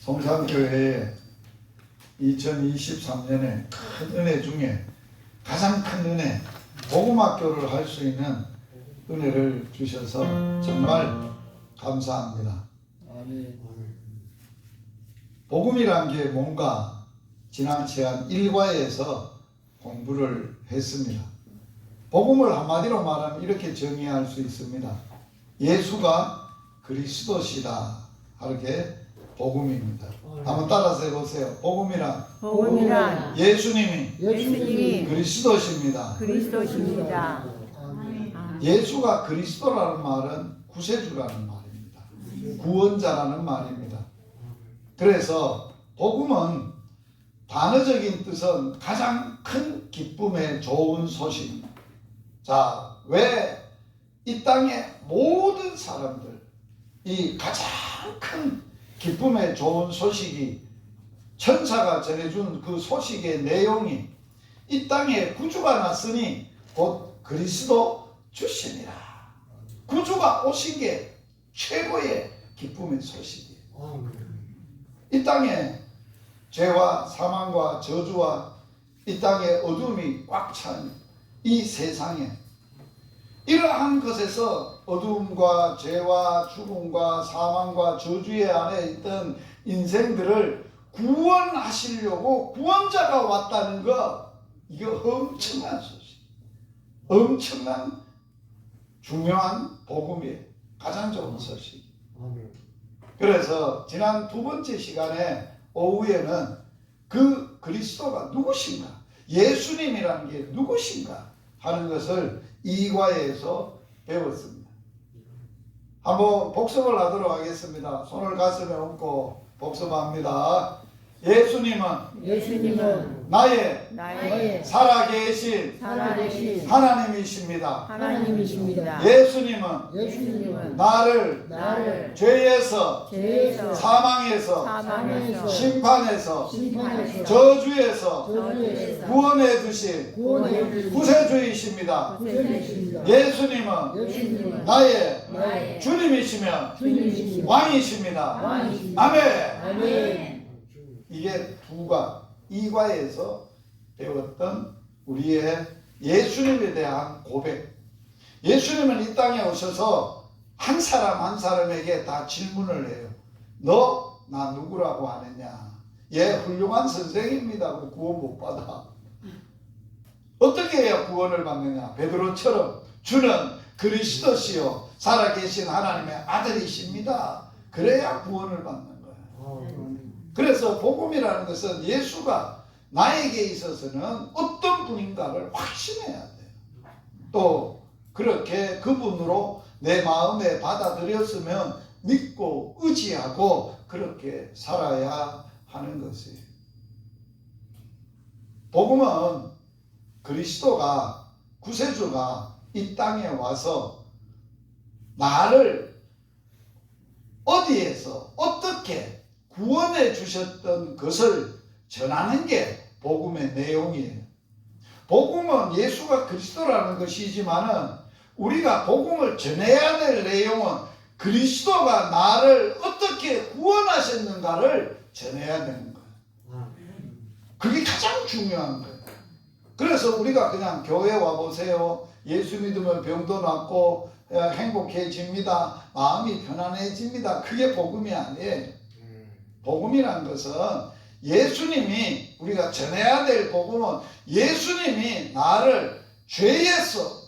성산교회에 2023년에 큰 은혜 중에 가장 큰 은혜, 복음학교를 할 수 있는 은혜를 주셔서 정말 감사합니다. 복음이란 게 뭔가 지난 시간 1과에서 공부를 했습니다. 복음을 한마디로 말하면 이렇게 정의할 수 있습니다. 예수가 그리스도시다. 이렇게 복음입니다. 한번 따라서 해보세요. 복음이란 예수님이 그리스도십니다. 예수가 그리스도라는 말은 구세주라는 말입니다. 구원자라는 말입니다. 그래서 복음은 단어적인 뜻은 가장 큰 기쁨의 좋은 소식. 자, 왜 이 땅의 모든 사람들 이 가장 큰 기쁨의 좋은 소식이 천사가 전해준 그 소식의 내용이 이 땅에 구주가 났으니 곧 그리스도 주시니라. 구주가 오신 게 최고의 기쁨의 소식이에요. 이 땅에 죄와 사망과 저주와 이 땅에 어둠이 꽉 찬 이 세상에 이러한 것에서 어둠과 죄와 죽음과 사망과 저주의 안에 있던 인생들을 구원하시려고 구원자가 왔다는 거, 이거 엄청난 소식, 엄청난 중요한 복음이에요. 가장 좋은 소식. 그래서 지난 두 번째 시간에 오후에는 그 그리스도가 누구신가, 예수님이라는 게 누구신가 하는 것을 2과에서 배웠습니다. 한번 복습을 하도록 하겠습니다. 손을 가슴에 얹고 복습합니다. 예수님은 나의 살아계신 하나님이십니다. 예수님은 나를 죄에서 사망에서 심판에서 저주에서 구원해 주신 구세주이십니다. 예수님은 나의 주님이시며 왕이십니다. 아멘. 이게 2과에서 배웠던 우리의 예수님에 대한 고백. 예수님은 이 땅에 오셔서 한 사람 한 사람에게 다 질문을 해요. 너 나 누구라고 하느냐? 예, 훌륭한 선생입니다. 구원 못 받아. 어떻게 해야 구원을 받느냐? 베드로처럼 주는 그리스도시요 살아계신 하나님의 아들이십니다. 그래야 구원을 받는 거예요. 그래서 복음이라는 것은 예수가 나에게 있어서는 어떤 분인가를 확신해야 돼요. 또 그렇게 그분으로 내 마음에 받아들였으면 믿고 의지하고 그렇게 살아야 하는 것이에요. 복음은 그리스도가, 구세주가 이 땅에 와서 나를 어디에서 어떻게 구원해 주셨던 것을 전하는 게 복음의 내용이에요. 복음은 예수가 그리스도라는 것이지만은 우리가 복음을 전해야 될 내용은 그리스도가 나를 어떻게 구원하셨는가를 전해야 되는 거예요. 그게 가장 중요한 거예요. 그래서 우리가 그냥 교회 와보세요. 예수 믿으면 병도 낫고 행복해집니다. 마음이 편안해집니다. 그게 복음이 아니에요. 복음이란 것은 예수님이, 우리가 전해야 될 복음은 예수님이 나를 죄에서,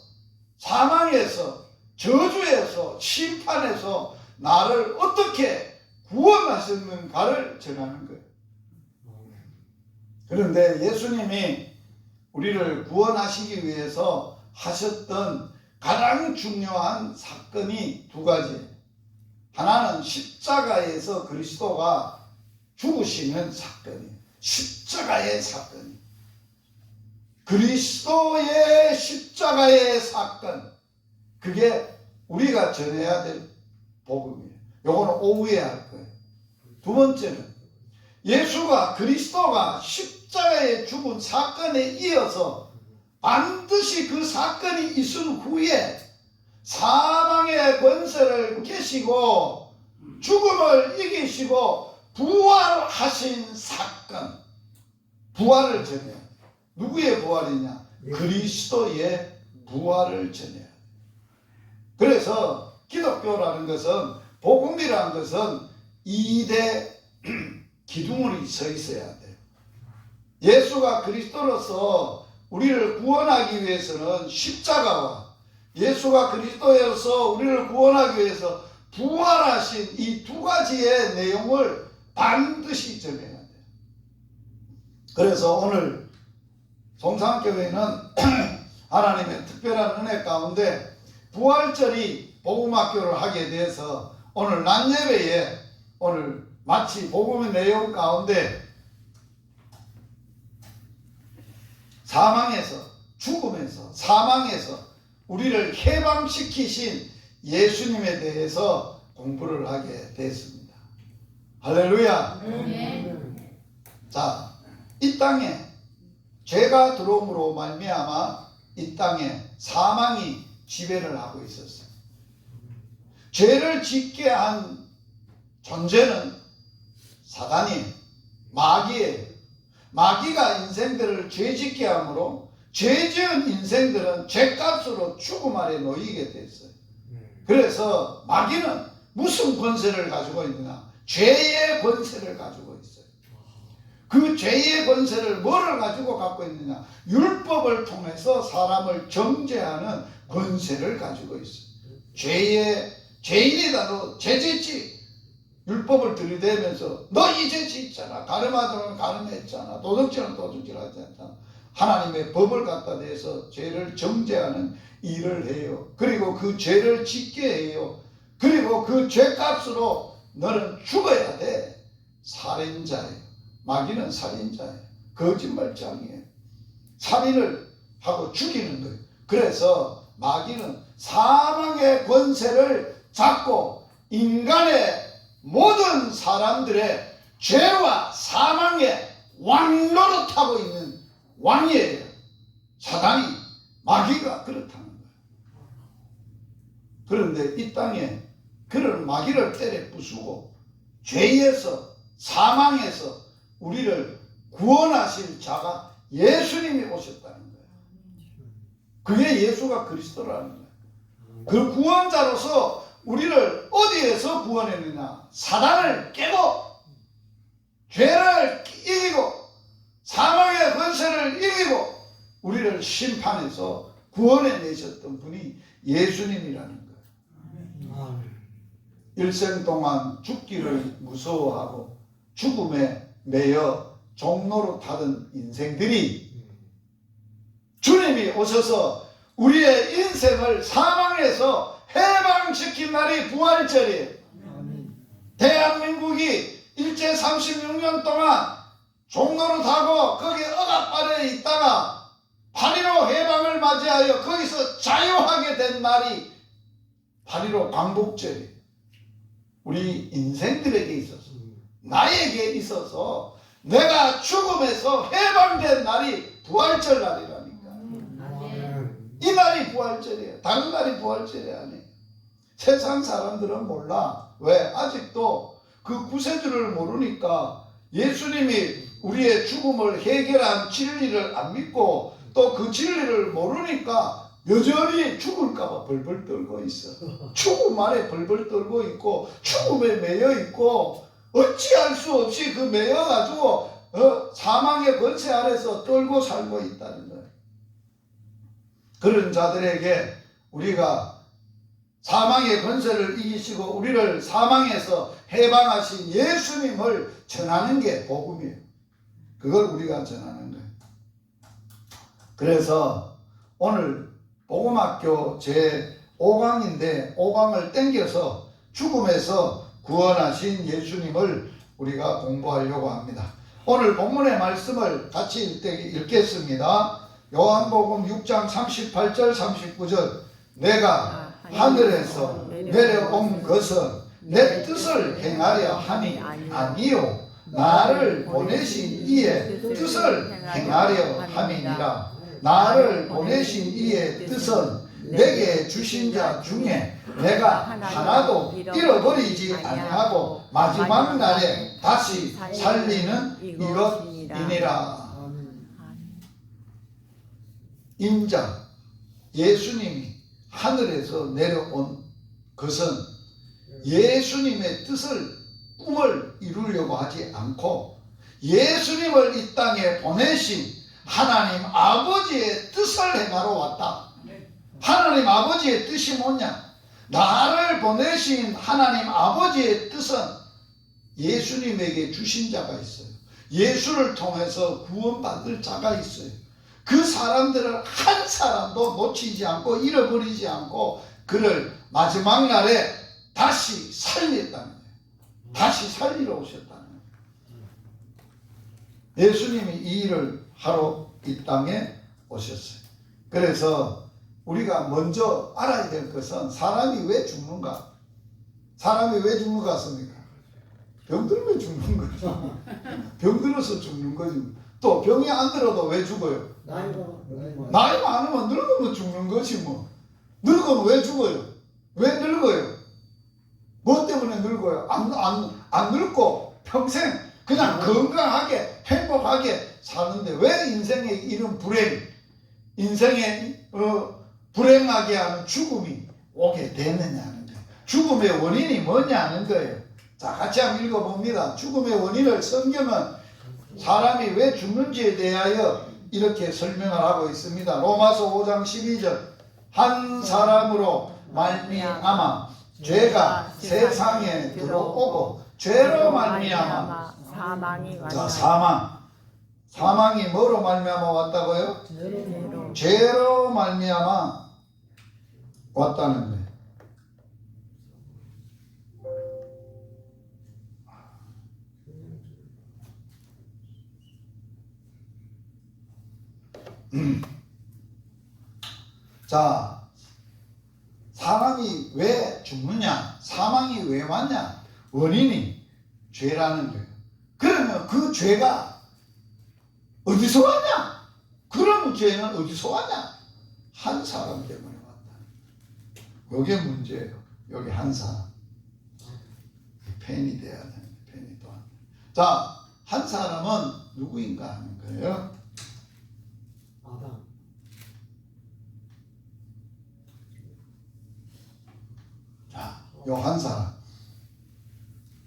사망에서, 저주에서, 심판에서 나를 어떻게 구원하셨는가를 전하는 거예요. 그런데 예수님이 우리를 구원하시기 위해서 하셨던 가장 중요한 사건이 두 가지. 하나는 십자가에서 그리스도가 죽으시는 사건이에요. 십자가의 사건. 그리스도의 십자가의 사건. 그게 우리가 전해야 될 복음이에요. 요거는 오후에 할 거예요. 두 번째는 예수가, 그리스도가 십자가에 죽은 사건에 이어서 반드시 그 사건이 있은 후에 사망의 권세를 깨시고 죽음을 이기시고 부활하신 사건, 부활을 전해야 돼. 누구의 부활이냐? 그리스도의 부활을 전해야 돼. 그래서 기독교라는 것은, 복음이라는 것은 2대 기둥으로 서 있어야 돼요. 예수가 그리스도로서 우리를 구원하기 위해서는 십자가와, 예수가 그리스도로서 우리를 구원하기 위해서 부활하신 이 두 가지의 내용을 반드시 전해야 돼요. 그래서 오늘 송산교회는 하나님의 특별한 은혜 가운데 부활절이 복음학교를 하게 돼서 오늘 낮 예배에 오늘 마치 복음의 내용 가운데 사망에서, 죽음에서, 사망에서 우리를 해방시키신 예수님에 대해서 공부를 하게 됐습니다. 할렐루야. 자, 이 땅에 죄가 들어옴으로 말미암아 이 땅에 사망이 지배를 하고 있었어요. 죄를 짓게 한 존재는 사단이에요. 마귀예요. 마귀가 인생들을 죄짓게 하므로 죄지은 인생들은 죄값으로 죽음 아래 놓이게 됐어요. 그래서 마귀는 무슨 권세를 가지고 있느냐? 죄의 권세를 가지고 있어요. 그 죄의 권세를 뭐를 가지고 갖고 있느냐? 율법을 통해서 사람을 정죄하는 권세를 가지고 있어요. 죄인이다, 너 죄짓지. 율법을 들이대면서 너 이 죄 짓잖아. 가늠하더라면 가늠했잖아. 도둑질은 도둑질하지 않잖아. 하나님의 법을 갖다 대서 죄를 정죄하는 일을 해요. 그리고 그 죄를 짓게 해요. 그리고 그 죄값으로 너는 죽어야 돼. 살인자예요. 마귀는 살인자예요. 거짓말장이에요. 살인을 하고 죽이는 거예요. 그래서 마귀는 사망의 권세를 잡고 인간의 모든 사람들의 죄와 사망의 왕노릇하고 있는 왕이에요. 사단이, 마귀가 그렇다는 거예요. 그런데 이 땅에 그런 마귀를 때려 부수고 죄에서, 사망에서 우리를 구원하실 자가 예수님이 오셨다는 거예요. 그게 예수가 그리스도라는 거예요. 그 구원자로서 우리를 어디에서 구원했느냐? 사단을 깨고 죄를 이기고 사망의 권세를 이기고 우리를 심판해서 구원해 내셨던 분이 예수님이라는 거예요. 일생 동안 죽기를 무서워하고 죽음에 매여 종로로 타던 인생들이 주님이 오셔서 우리의 인생을 사망에서 해방시킨 날이 부활절이에요. 대한민국이 일제 36년 동안 종로로 타고 거기 억압반에 있다가 8.15 해방을 맞이하여 거기서 자유하게 된 날이 8.15 광복절이에요. 우리 인생들에게 있어서, 나에게 있어서 내가 죽음에서 해방된 날이 부활절 날이라니까. 이 날이 부활절이에요. 다른 날이 부활절이 아니에요. 세상 사람들은 몰라. 왜? 아직도 그 구세주를 모르니까 예수님이 우리의 죽음을 해결한 진리를 안 믿고 또 그 진리를 모르니까 여전히 죽을까봐 벌벌 떨고 있어. 죽음 안에 벌벌 떨고 있고 죽음에 매여 있고 어찌할 수 없이 그 매여가지고 사망의 권세 아래서 떨고 살고 있다는 거예요. 그런 자들에게 우리가 사망의 권세를 이기시고 우리를 사망에서 해방하신 예수님을 전하는 게 복음이에요. 그걸 우리가 전하는 거예요. 그래서 오늘 복음학교 제5강인데 5강을 땡겨서 죽음에서 구원하신 예수님을 우리가 공부하려고 합니다. 오늘 본문의 말씀을 같이 읽겠습니다. 요한복음 6장 38절 39절 내가 하늘에서 내려온 것은 내 뜻을 행하려 함이 아니요 나를 보내신 이의 뜻을 행하려 함이니라. 나를 보내신 이의 뜻은 내게 주신 자 중에 내가 하나도 잃어버리지 아니하고 마지막 날에 다시 살리는 이것이니라. 인자 예수님이 하늘에서 내려온 것은 예수님의 뜻을 꿈을 이루려고 하지 않고 예수님을 이 땅에 보내신 하나님 아버지의 뜻을 행하러 왔다. 하나님 아버지의 뜻이 뭐냐? 나를 보내신 하나님 아버지의 뜻은 예수님에게 주신 자가 있어요. 예수를 통해서 구원받을 자가 있어요. 그 사람들을 한 사람도 놓치지 않고 잃어버리지 않고 그를 마지막 날에 다시 살렸다는 거예요. 다시 살리러 오셨다는 거예요. 예수님이 이 일을 하러 이 땅에 오셨어요. 그래서 우리가 먼저 알아야 될 것은 사람이 왜 죽는가? 사람이 왜 죽는 것 같습니까? 병들면 죽는 거죠. 병들어서 죽는 거지. 또 병이 안 들어도 왜 죽어요? 나이 많으면 늙으면 죽는 거지 뭐. 늙으면 왜 죽어요? 왜 늙어요? 뭐 때문에 늙어요? 안 늙고 평생 그냥 건강하게 행복하게 사는데 왜 인생의 이런 불행, 인생의 불행하게 하는 죽음이 오게 되느냐는 거예요. 죽음의 원인이 뭐냐는 거예요. 자, 같이 한번 읽어봅니다. 죽음의 원인을 성경은 사람이 왜 죽는지에 대하여 이렇게 설명을 하고 있습니다. 로마서 5장 12절 한 사람으로 말미암아 죄가 세상에 들어오고 죄로 말미암아 사망이 뭐로 말미암아 왔다고요? 죄로 말미암아 왔다는 거예요. 자, 사람이 왜 죽느냐? 사망이 왜 왔냐? 원인이 죄라는 거예요. 그러면 그 죄가 어디서 왔냐? 그런 죄는 어디서 왔냐? 한 사람 때문에 왔다. 이게 문제예요. 여기 한 사람. 펜이 돼야 되는데 펜이 또 안 돼. 자, 한 사람은 누구인가 하는 거예요. 자, 요 한 사람.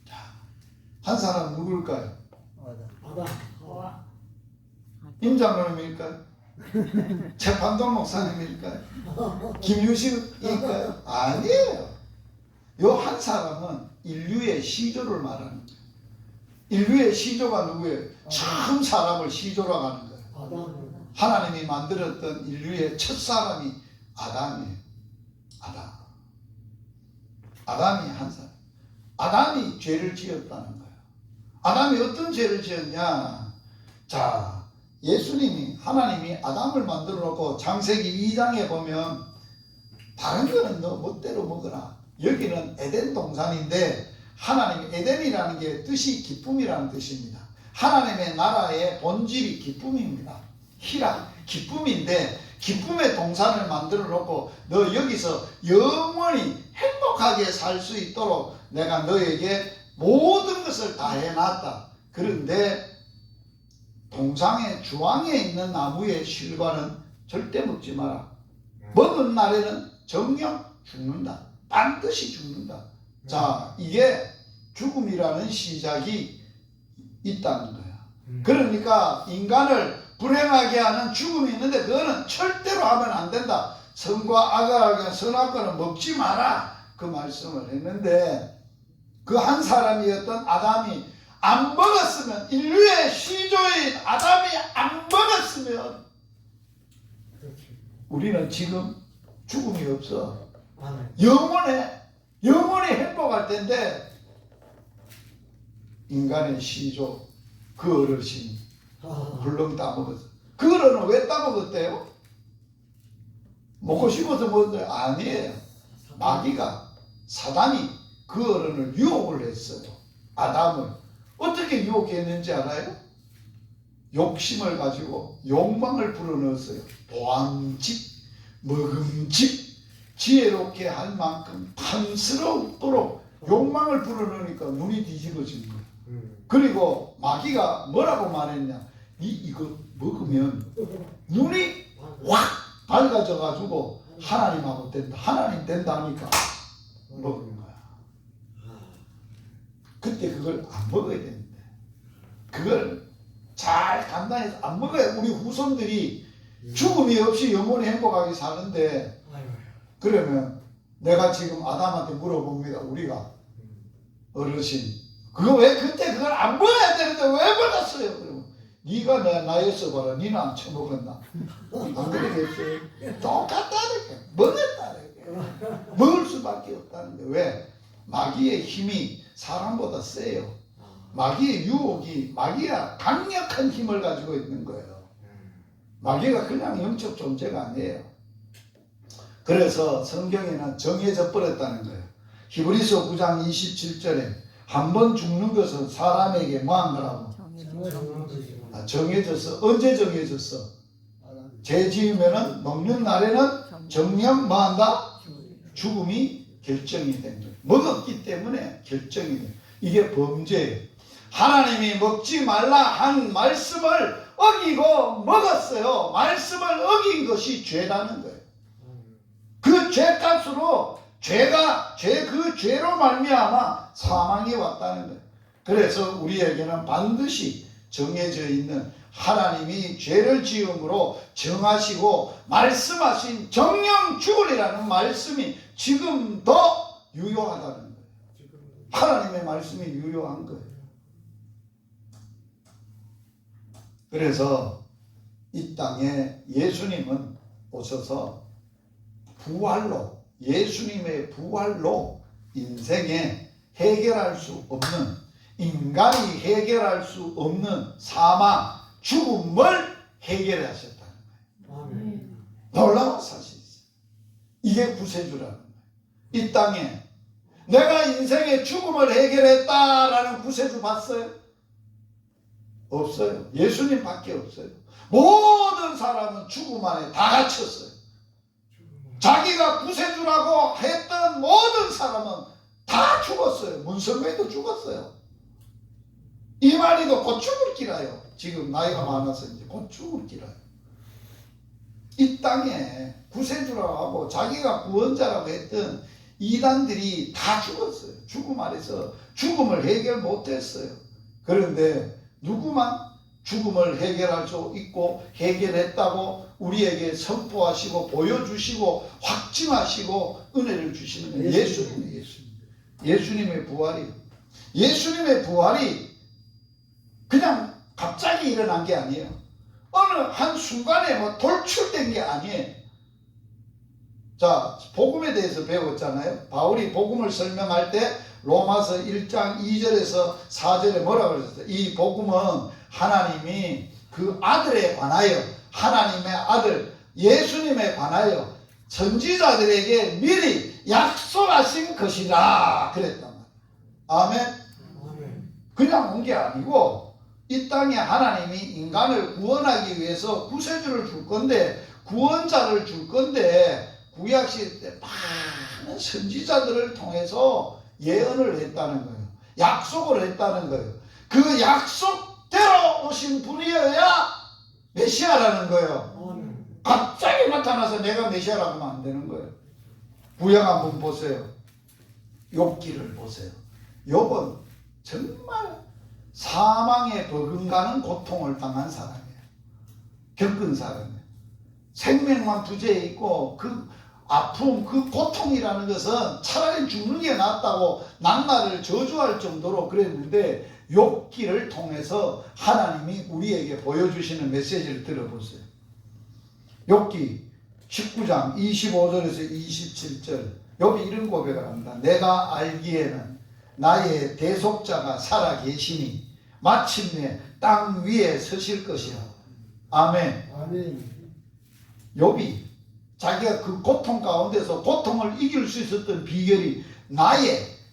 자, 한 사람 누굴까요? 임장로님일까요? 최판동 목사님일까요? 김유식일까요? 아니에요. 요 한 사람은 인류의 시조를 말하는 거예요. 인류의 시조가 누구예요? 처음 사람을 시조로 하는 거예요. 하나님이 만들었던 인류의 첫 사람이 아담이에요. 아담이 한 사람. 아담이 죄를 지었다는 거예요. 아담이 어떤 죄를 지었냐? 자, 예수님이 하나님이 아담을 만들어 놓고 창세기 2장에 보면 다른 거는 너 멋대로 먹어라. 여기는 에덴 동산인데 하나님 에덴이라는 게 뜻이 기쁨이라는 뜻입니다. 하나님의 나라의 본질이 기쁨입니다. 희락, 기쁨인데 기쁨의 동산을 만들어 놓고 너 여기서 영원히 행복하게 살 수 있도록 내가 너에게 모든 것을 다 해놨다. 그런데 동상의 주황에 있는 나무의 실과는 절대 먹지 마라. 먹은 날에는 정녕 죽는다. 반드시 죽는다. 자, 이게 죽음이라는 시작이 있다는 거야. 그러니까 인간을 불행하게 하는 죽음이 있는데 그거는 절대로 하면 안 된다. 선과 악을 선악과는 먹지 마라. 그 말씀을 했는데 그 한 사람이었던 아담이 안 먹었으면, 인류의 시조인 아담이 안 먹었으면 우리는 지금 죽음이 없어. 영원히 행복할 텐데 인간의 시조 그 어르신이 불렁 따먹었어. 그 어른은 왜 따먹었대요? 먹고 싶어서 먹었는데 아니에요. 마귀가, 사단이 그 어른을 유혹을 했어요. 아담을. 어떻게 유혹했는지 알아요? 욕심을 가지고 욕망을 불어넣었어요. 보암집, 먹음집, 지혜롭게 할 만큼 탐스럽도록 욕망을 불어넣으니까 눈이 뒤집어진 거예요. 그리고 마귀가 뭐라고 말했냐? 이거 먹으면 눈이 확 밝아져 가지고 하나님하고 된다. 하나님 된다 하니까 먹은 거야. 그때 그걸 안 먹어야 되는데 그걸 잘 간단해서 안 먹어야 우리 후손들이 죽음이 없이 영원히 행복하게 사는데, 그러면 내가 지금 아담한테 물어봅니다. 우리가 어르신 그거 왜 그때 그걸 안 먹어야 되는데 왜 먹었어요? 그러면 네가 내 나이에서 봐라. 니는 안 처먹었나? 안 그러겠어요? 똑같다는 게 먹었다는 게 먹을 수밖에 없다는 게 왜? 마귀의 힘이 사람보다 세요. 마귀의 유혹이 마귀가 강력한 힘을 가지고 있는 거예요. 마귀가 그냥 영적 존재가 아니에요. 그래서 성경에는 정해져 버렸다는 거예요. 히브리서 9장 27절에 한 번 죽는 것은 사람에게 뭐한 거라고? 정해졌어. 언제 정해졌어? 죄 지으면은 먹는 날에는 정령 뭐한다? 죽음이 결정이 된 거예요. 먹었기 때문에 결정이 돼요. 이게 범죄예요. 하나님이 먹지 말라 한 말씀을 어기고 먹었어요. 말씀을 어긴 것이 죄라는 거예요. 그 죄값으로 그 죄로 말미암아 사망이 왔다는 거예요. 그래서 우리에게는 반드시 정해져 있는 하나님이 죄를 지음으로 정하시고 말씀하신 정령 죽으리라는 말씀이 지금 더 유효하다는 거예요. 하나님의 말씀이 유효한 거예요. 그래서 이 땅에 예수님은 오셔서 부활로, 예수님의 부활로 인생에 해결할 수 없는, 인간이 해결할 수 없는 사망, 죽음을 해결하셨다는 거예요. 놀라운 사실이죠. 이게 구세주라는 거예요. 이 땅에 내가 인생의 죽음을 해결했다라는 구세주 봤어요? 없어요. 예수님밖에 없어요. 모든 사람은 죽음 안에 다 갇혔어요. 자기가 구세주라고 했던 모든 사람은 다 죽었어요. 문성배도 죽었어요. 이만희도 곧 죽을 기라요. 지금 나이가 많아서 이제 곧 죽을 기라요. 이 땅에 구세주라고 하고 자기가 구원자라고 했던 이단들이 다 죽었어요. 죽음 안에서 죽음을 해결 못했어요. 그런데 누구만 죽음을 해결할 수 있고 해결했다고 우리에게 선포하시고 보여주시고 확증하시고 은혜를 주시는 거예요. 예수님이에요. 예수님의 부활이에요. 예수님의 부활이 그냥 갑자기 일어난 게 아니에요. 어느 한순간에 뭐 돌출된 게 아니에요. 자, 복음에 대해서 배웠잖아요. 바울이 복음을 설명할 때 로마서 1장 2절에서 4절에 뭐라고 그랬어요? 이 복음은 하나님이 그 아들에 관하여, 하나님의 아들 예수님에 관하여 선지자들에게 미리 약속하신 것이라 그랬단 말이에요. 아멘. 그냥 온 게 아니고 이 땅에 하나님이 인간을 구원하기 위해서 구세주를 줄 건데, 구원자를 줄 건데, 구약시대 때 많은 선지자들을 통해서 예언을 했다는 거예요. 약속을 했다는 거예요. 그 약속대로 오신 분이어야 메시아라는 거예요. 갑자기 나타나서 내가 메시아라고 하면 안 되는 거예요. 구약 한번 보세요. 욥기를 보세요. 욥은 정말 사망에 버금가는 고통을 당한 사람이에요. 겪은 사람이에요. 생명만 부재해 있고 그 아픔, 그 고통이라는 것은 차라리 죽는 게 낫다고 낱날을 저주할 정도로 그랬는데, 욥기를 통해서 하나님이 우리에게 보여주시는 메시지를 들어보세요. 욥기 19장 25절에서 27절, 욥이 이런 고백을 합니다. 내가 알기에는 나의 대속자가 살아계시니 마침내 땅 위에 서실 것이라. 아멘. 욥이 자기가 그 고통 가운데서 고통을 이길 수 있었던 비결이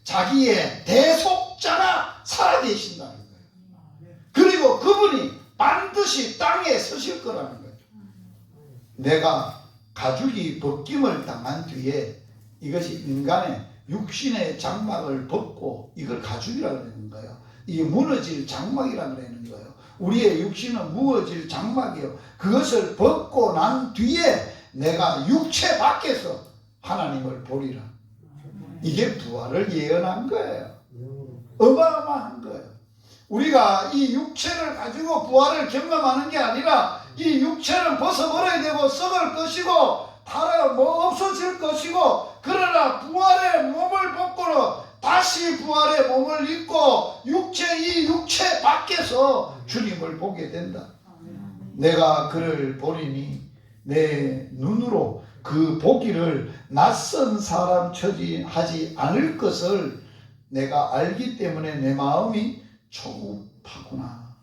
자기의 대속자가 살아계신다는 거예요. 그리고 그분이 반드시 땅에 서실 거라는 거예요. 내가 가죽이 벗김을 당한 뒤에 이것이 인간의 육신의 장막을 벗고 이걸 가죽이라고 그러는 거예요. 이게 무너질 장막이라고 그러는 거예요. 우리의 육신은 무너질 장막이에요. 그것을 벗고 난 뒤에 내가 육체 밖에서 하나님을 보리라. 이게 부활을 예언한 거예요. 어마어마한 거예요. 우리가 이 육체를 가지고 부활을 경험하는 게 아니라 이 육체는 벗어버려야 되고 썩을 것이고 다른 없어질 것이고, 그러나 부활의 몸을 벗고는 다시 부활의 몸을 입고 이 육체 밖에서 주님을 보게 된다. 내가 그를 보리니 내 눈으로 그 보기를 낯선 사람 처지하지 않을 것을 내가 알기 때문에 내 마음이 초급하구나.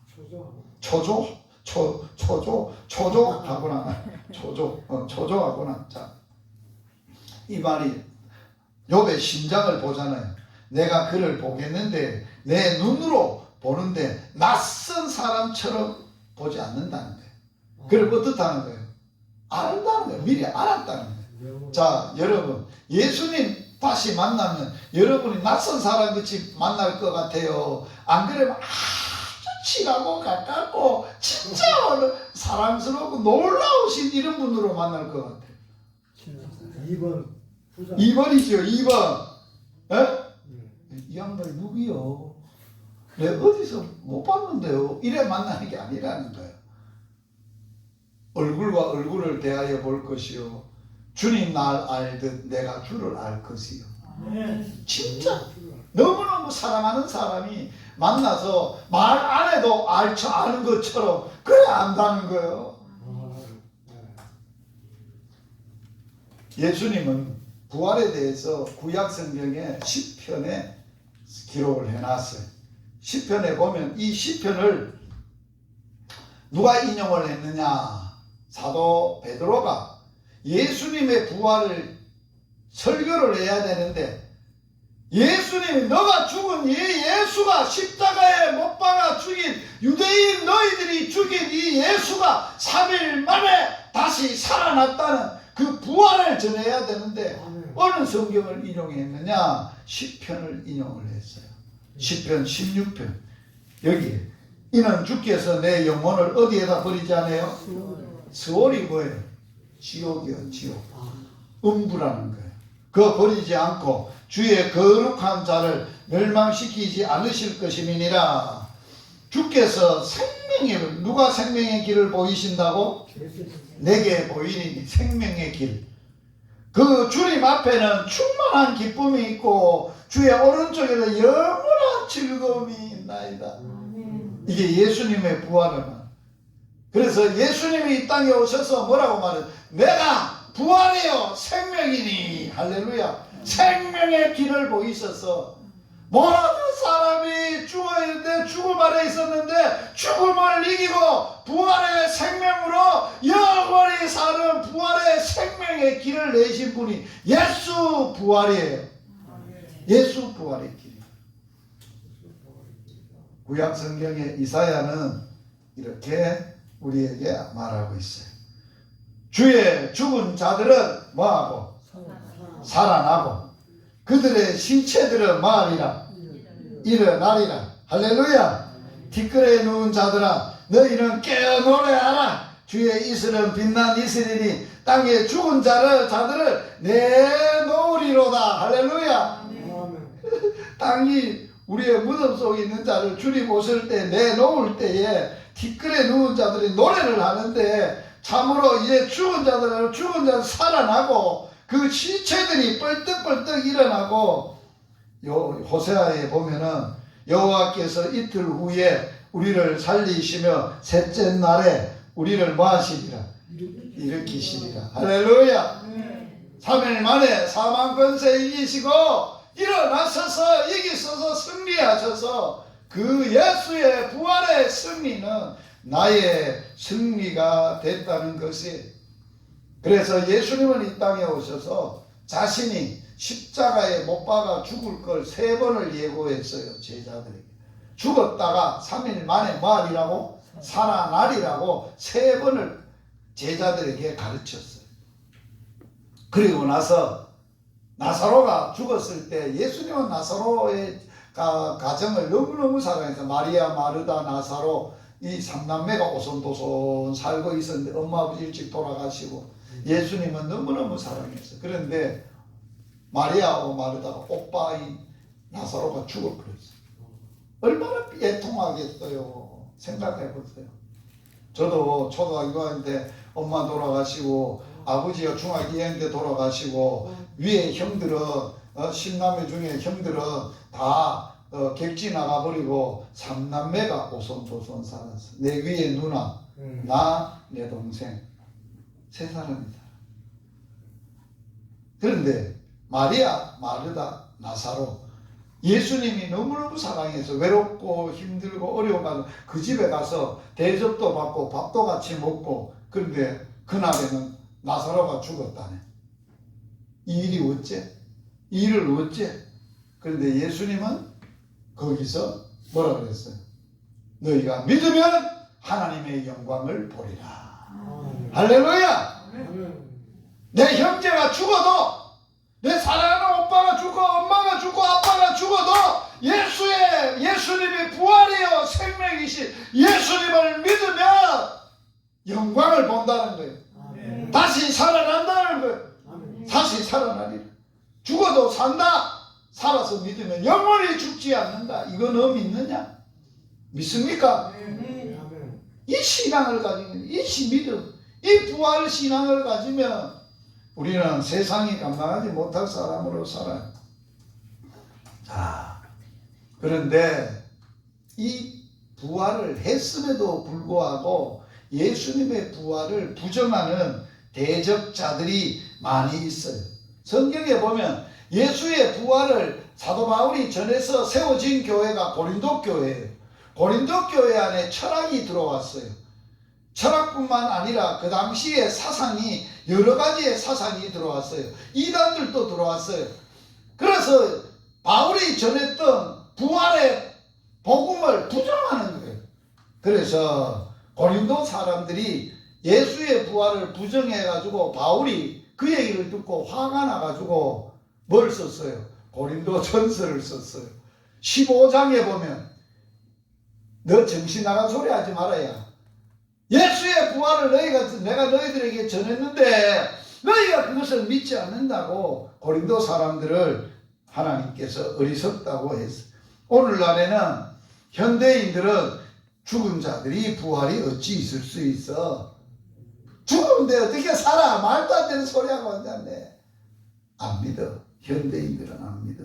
초조하구나. 자, 이 말이 욥의 심장을 보잖아요. 내가 그를 보겠는데 내 눈으로 보는데 낯선 사람처럼 보지 않는다는 거예요. 그걸 어떻다는 거예요? 안다는 거예요. 미리 알았다는 거예요. 자, 여러분, 예수님 다시 만나면 여러분이 낯선 사람같이 만날 것 같아요. 안 그러면 아주 친하고 가깝고 진짜 사랑스럽고 놀라우신 이런 분으로 만날 것 같아요. 2번이죠. 2번. 에? 이 양반이 누구요? 내가 어디서 못 봤는데요. 이래 만나는 게 아니라는 거예요. 얼굴과 얼굴을 대하여 볼 것이요, 주님 날 알듯 내가 주를 알 것이요. 진짜 너무너무 사랑하는 사람이 만나서 말 안 해도 아는 것처럼 그래 안다는 거예요. 예수님은 부활에 대해서 구약 성경에 시편에 기록을 해놨어요. 시편에 보면 이 시편을 누가 인용을 했느냐? 사도 베드로가 예수님의 부활을 설교를 해야 되는데, 예수님이 너가 죽은 이 예수가 십자가에 못 박아 죽인 유대인 너희들이 죽인 이 예수가 3일 만에 다시 살아났다는 그 부활을 전해야 되는데 어느 성경을 인용했느냐? 시편을 인용을 했어요. 시편 16편. 여기 이는 주께서 내 영혼을 어디에다 버리지 않아요? 스월이 뭐예요? 지옥이요. 지옥. 음부라는 거예요. 그거 버리지 않고 주의 거룩한 자를 멸망시키지 않으실 것임이니라. 주께서 생명의, 누가 생명의 길을 보이신다고? 내게 보이니 생명의 길. 그 주님 앞에는 충만한 기쁨이 있고 주의 오른쪽에는 영원한 즐거움이 있나이다. 이게 예수님의 부활을. 그래서 예수님이 이 땅에 오셔서 뭐라고 말해요? 내가 부활이요 생명이니. 할렐루야. 생명의 길을 보이셔서 모든 사람이 죽어야 되는데 죽음 아래 있었는데 죽음을 이기고 부활의 생명으로 영원히 사는 부활의 생명의 길을 내신 분이 예수 부활이에요. 예수 부활의 길이에요. 구약 성경의 이사야는 이렇게 우리에게 말하고 있어요. 주의 죽은 자들은 뭐하고? 살아나고 그들의 신체들은 뭐하리라? 일어나리라. 할렐루야. 티끌에 누운 자들아 너희는 깨어 노래하라. 주의 이슬은 빛난 이슬이니 땅에 죽은 자들을 내놓으리로다. 할렐루야. 땅이 우리의 무덤 속에 있는 자를 주님 오실 때 내놓을 때에 티끌에 누운 자들이 노래를 하는데, 참으로 이제 죽은 자들 살아나고 그 시체들이 뻘떡뻘떡 일어나고, 호세아에 보면은 여호와께서 이틀 후에 우리를 살리시며 셋째 날에 우리를 뭐 하시리라? 일으키시리라. 할렐루야. 3일 만에 사망 권세 이기시고 일어나셔서 이기셔서 승리하셔서 그 예수의 부활의 승리는 나의 승리가 됐다는 것이. 그래서 예수님은 이 땅에 오셔서 자신이 십자가에 못 박아 죽을 걸 3번을 예고했어요. 제자들에게. 죽었다가 3일 만에 뭐하리라고? 살아나리라고 3번을 제자들에게 가르쳤어요. 그리고 나서 나사로가 죽었을 때 예수님은 나사로의 가정을 너무너무 사랑해서 마리아, 마르다, 나사로 이 삼남매가 오손도손 살고 있었는데 엄마 아버지 일찍 돌아가시고 예수님은 너무너무 사랑했어요. 그런데 마리아와 마르다가 오빠인 나사로가 죽어버렸어요. 얼마나 애통하겠어요. 생각해 보세요. 저도 초등학교 2학년 때 엄마 돌아가시고 아버지가 중학교 2학년 때 돌아가시고 위에 형들은 10남매 중에 형들은 다 객지 나가버리고 3남매가 오손도손 살았어. 내 위에 누나, 나, 내 동생 세 사람이다. 그런데 마리아, 마르다, 나사로 예수님이 너무너무 사랑해서 외롭고 힘들고 어려워가지고 그 집에 가서 대접도 받고 밥도 같이 먹고 그런데 그날에는 나사로가 죽었다네. 이 일이 어째? 이 일을 어째? 그런데 예수님은 거기서 뭐라 그랬어요? 너희가 믿으면 하나님의 영광을 보리라. 할렐루야! 내 형제가 죽어도 내 사랑하는 오빠가 죽고 엄마가 죽고 아빠가 죽어도 예수님이 부활이요 생명이신 예수님을 믿으면 영광을 본다는 거예요. 아멘. 다시 살아난다는 거예요. 아멘. 다시 살아나리라. 죽어도 산다. 살아서 믿으면 영원히 죽지 않는다. 이거 너 믿느냐? 믿습니까? 아멘. 이 신앙을 가지면 이 믿음, 이 부활 신앙을 가지면 우리는 세상이 감당하지 못할 사람으로 살아요. 자, 그런데 이 부활을 했음에도 불구하고 예수님의 부활을 부정하는 대적자들이 많이 있어요. 성경에 보면 예수의 부활을 사도 바울이 전해서 세워진 교회가 고린도 교회예요. 고린도 교회 안에 철학이 들어왔어요. 철학뿐만 아니라 그 당시에 사상이 여러 가지의 사상이 들어왔어요. 이단들도 들어왔어요. 그래서 바울이 전했던 부활의 복음을 부정하는 거예요. 그래서 고린도 사람들이 예수의 부활을 부정해가지고 바울이 그 얘기를 듣고 화가 나가지고 뭘 썼어요? 고린도 전서를 썼어요. 15장에 보면 너 정신 나간 소리 하지 말아야. 예수의 부활을 내가 너희들에게 전했는데 너희가 그것을 믿지 않는다고 고린도 사람들을 하나님께서 어리석다고 했어요. 오늘날에는 현대인들은 죽은 자들이 부활이 어찌 있을 수 있어? 죽으면 어떻게 살아? 말도 안 되는 소리하고 앉았네. 안 믿어. 현대인들은 안 믿어.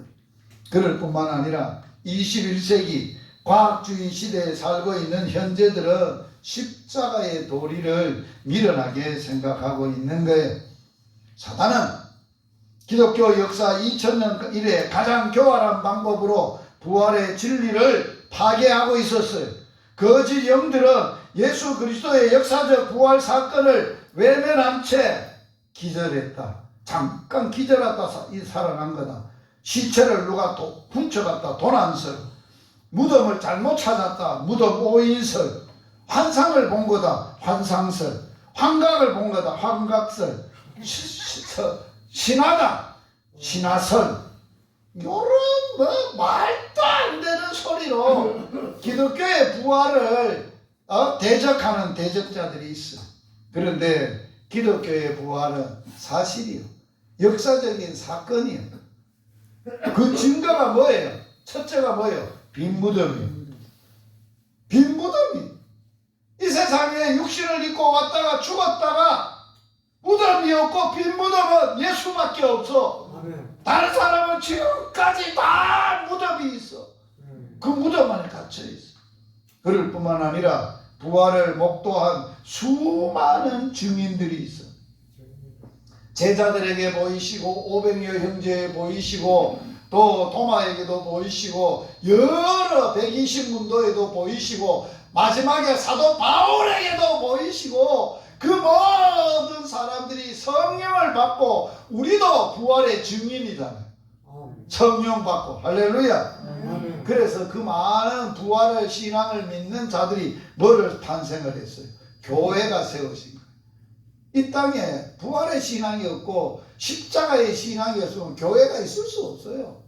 그럴 뿐만 아니라 21세기 과학주의 시대에 살고 있는 현재들은 십자가의 도리를 미련하게 생각하고 있는 거예요. 사단은 기독교 역사 2000년 이래 가장 교활한 방법으로 부활의 진리를 파괴하고 있었어요. 거짓 영들은 예수 그리스도의 역사적 부활 사건을 외면한 채 기절했다. 잠깐 기절했다 살아난 거다. 시체를 누가 훔쳐갔다. 도난설. 무덤을 잘못 찾았다. 무덤 오인설. 환상을 본 거다. 환상설. 환각을 본 거다. 환각설. 신화다. 신화설. 요런 말도 안 되는 소리로 기독교의 부활을 대적하는 대적자들이 있어. 그런데 기독교의 부활은 사실이요. 역사적인 사건이요. 그 증거가 뭐예요? 첫째가 뭐예요? 빈 무덤이요. 빈 무덤이. 이 세상에 육신을 입고 왔다가 죽었다가 무덤이 없고 빈 무덤은 예수밖에 없어. 다른 사람은 지금까지 다 무덤이 있어. 그 무덤 안에 갇혀 있어. 그럴 뿐만 아니라 부활을 목도한 수많은 증인들이 있어. 제자들에게 보이시고 500여 형제에 보이시고 또 도마에게도 보이시고 여러 120문도에도 보이시고 마지막에 사도 바울에게도 보이시고 그 모든 사람들이 성령을 받고 우리도 부활의 증인이잖아요. 성령 받고 할렐루야. 그래서 그 많은 부활의 신앙을 믿는 자들이 뭐를 탄생을 했어요? 교회가 세워진 거예요. 이 땅에 부활의 신앙이 없고 십자가의 신앙이 없으면 교회가 있을 수 없어요.